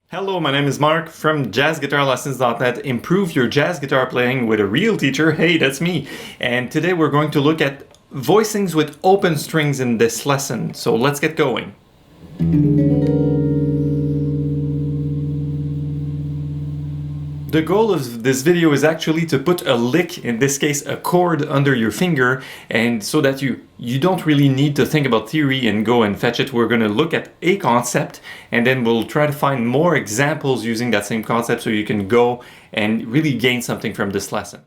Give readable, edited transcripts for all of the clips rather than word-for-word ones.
Hello, my name is Marc from jazzguitarlessons.net. Improve your jazz guitar playing with a real teacher. Hey, that's me. And today we're going to look at voicings with open strings in this lesson. So let's get going. The goal of this video is actually to put a lick, in this case a chord, under your finger, and so that you don't really need to think about theory and go and fetch it. We're going to look at a concept and then we'll try to find more examples using that same concept so you can go and really gain something from this lesson.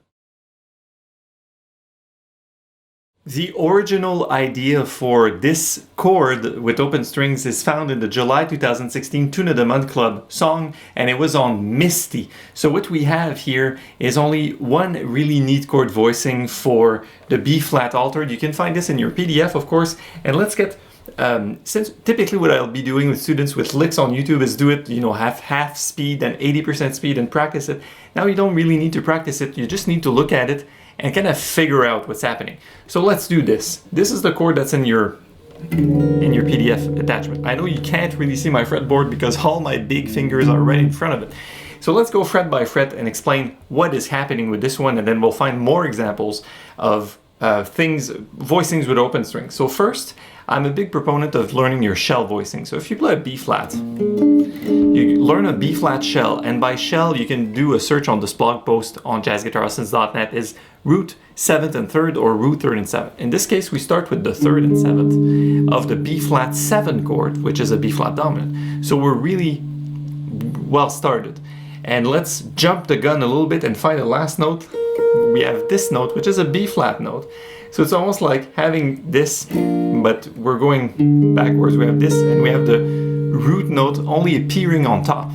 The original idea for this chord with open strings is found in the July 2016 Tune of the Month Club song, and it was on Misty. So what we have here is only one really neat chord voicing for the B flat altered. You can find this in your PDF, of course, and let's get since typically what I'll be doing with students with licks on YouTube is do it, half speed and 80% speed and practice it. Now you don't really need to practice it, you just need to look at it and kind of figure out what's happening. So let's do this. This is the chord that's in your PDF attachment. I know you can't really see my fretboard because all my big fingers are right in front of it. So let's go fret by fret and explain what is happening with this one, and then we'll find more examples of voicings with open strings. So first, I'm a big proponent of learning your shell voicing. So if you play a B flat, you learn a B flat shell, and by shell you can do a search on this blog post on jazzguitarlessons.net is root 7th and 3rd or root 3rd and 7th. In this case we start with the 3rd and 7th of the B flat 7 chord, which is a B flat dominant. So we're really well started. And let's jump the gun a little bit and find the last note. We have this note, which is a B flat note. So it's almost like having this, but we're going backwards. We have this and we have the root note only appearing on top.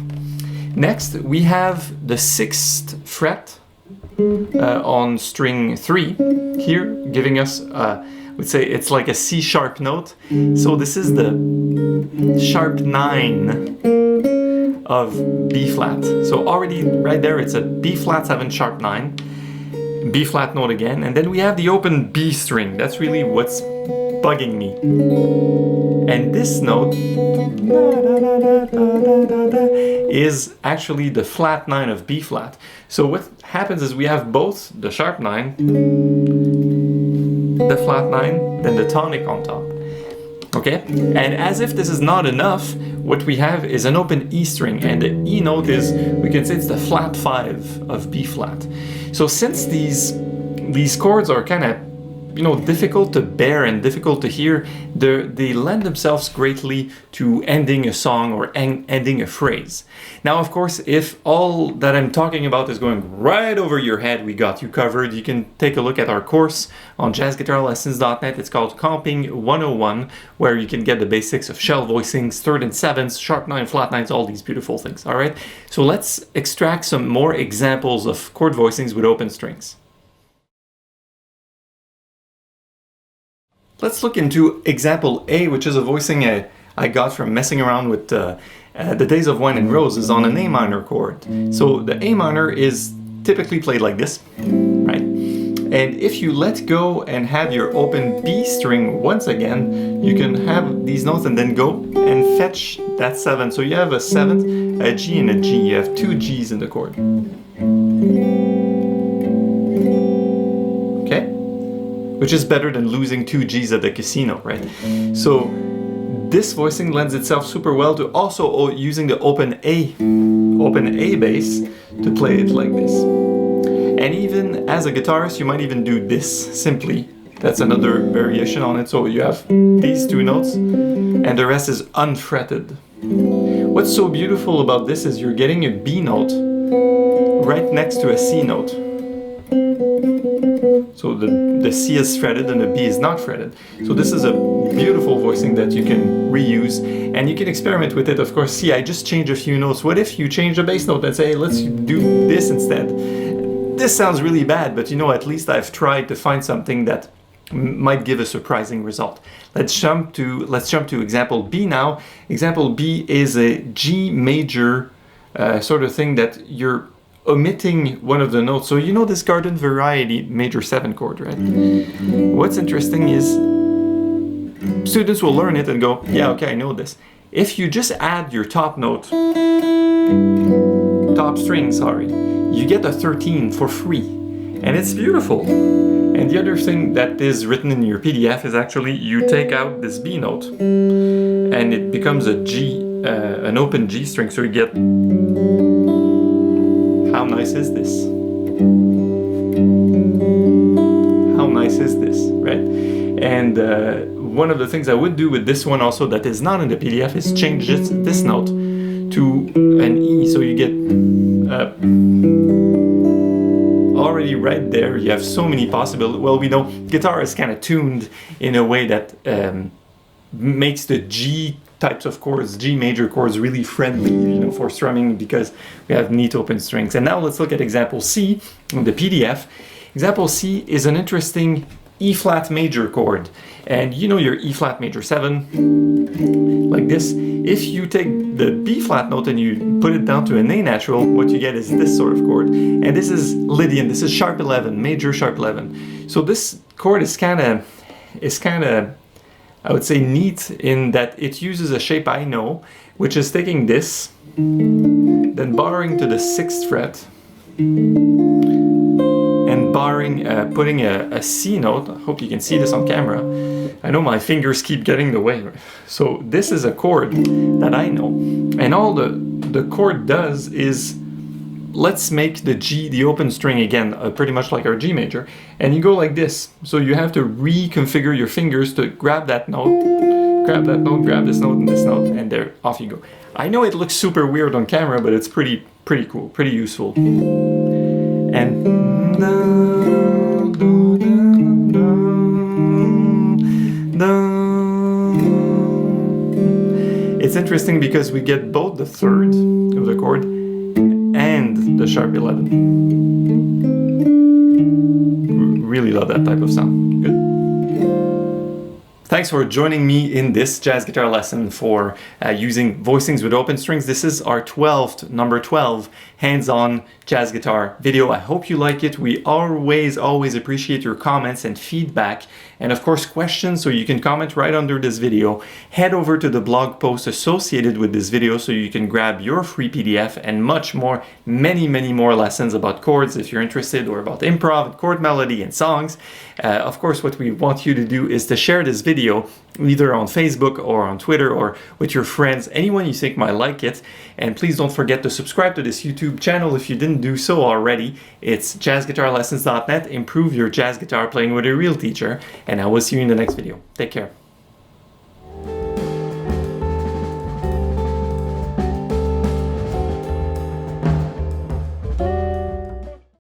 Next, we have the 6th fret on string 3 here, giving us, we'd say it's like a C sharp note. So this is the sharp 9 of B flat. So already right there, it's a B flat 7 sharp 9. B flat note again, and then we have the open B string. That's really what's bugging me. And this note is actually the flat 9 of B flat. So what happens is we have both the sharp 9, the flat 9, then the tonic on top. Okay? And as if this is not enough, what we have is an open E string, and the E note is, we can say it's the flat 5 of B flat. So since these chords are kind of, difficult to bear and difficult to hear, they lend themselves greatly to ending a song or ending a phrase. Now, of course, if all that I'm talking about is going right over your head, we got you covered. You can take a look at our course on jazzguitarlessons.net. It's called Comping 101, where you can get the basics of shell voicings, 3rd and 7ths, sharp 9, flat 9s, all these beautiful things. All right, so let's extract some more examples of chord voicings with open strings. Let's look into example A, which is a voicing I got from messing around with the Days of Wine and Roses on an A minor chord. So the A minor is typically played like this, right? And if you let go and have your open B string once again, you can have these notes and then go and fetch that 7. So you have a 7th, a G, and a G. You have 2 Gs in the chord. Which is better than losing 2 Gs at the casino, right? So this voicing lends itself super well to also using the open A bass to play it like this. And even as a guitarist, you might even do this simply. That's another variation on it. So you have these 2 notes and the rest is unfretted. What's so beautiful about this is you're getting a B note right next to a C note. So the C is fretted and the B is not fretted. So this is a beautiful voicing that you can reuse, and you can experiment with it. Of course, see, I just changed a few notes. What if you change the bass note and say, hey, let's do this instead? This sounds really bad, but at least I've tried to find something that might give a surprising result. Let's jump to example B now. Example B is a G major sort of thing that you're omitting one of the notes. So this Garden Variety major 7 chord, right? What's interesting is students will learn it and go, yeah, okay, I know this. If you just add your top note top string, sorry, you get a 13 for free. And it's beautiful. And the other thing that is written in your PDF is actually you take out this B note and it becomes a G, an open G string, so you get... How nice is this? How nice is this, right? And one of the things I would do with this one also that is not in the PDF is change this note to an E, so you get already right there you have so many possibilities. Well, we know guitar is kind of tuned in a way that makes the G types of chords, G major chords, really friendly, you know, for strumming because we have neat open strings. And now let's look at example C in the PDF. Example C is an interesting E flat major chord, and you know your E flat major 7 like this. If you take the B flat note and you put it down to an A natural, what you get is this sort of chord, and this is Lydian, this is sharp 11, major sharp 11. So this chord is kind of I would say neat in that it uses a shape I know, which is taking this, then barring to the 6th fret, and barring, putting a C note. I hope you can see this on camera. I know my fingers keep getting in the way. So this is a chord that I know. And all the chord does is, let's make the G the open string again, pretty much like our G major. And you go like this. So you have to reconfigure your fingers to grab that note, grab that note, grab this note and this note, and there, off you go. I know it looks super weird on camera, but it's pretty cool, pretty useful. And it's interesting because we get both the 3rd of the chord and the sharp 11. Really love that type of sound. Good. Thanks for joining me in this jazz guitar lesson for using voicings with open strings. This is our number 12 hands-on jazz guitar video. I hope you like it. We always appreciate your comments and feedback, and of course questions, so you can comment right under this video. Head over to the blog post associated with this video so you can grab your free PDF and much more, many more lessons about chords if you're interested, or about improv, chord melody and songs. Of course, what we want you to do is to share this video either on Facebook or on Twitter or with your friends, anyone you think might like it. And please don't forget to subscribe to this YouTube channel if you didn't do so already. It's jazzguitarlessons.net. Improve your jazz guitar playing with a real teacher, and I will see you in the next video. Take care.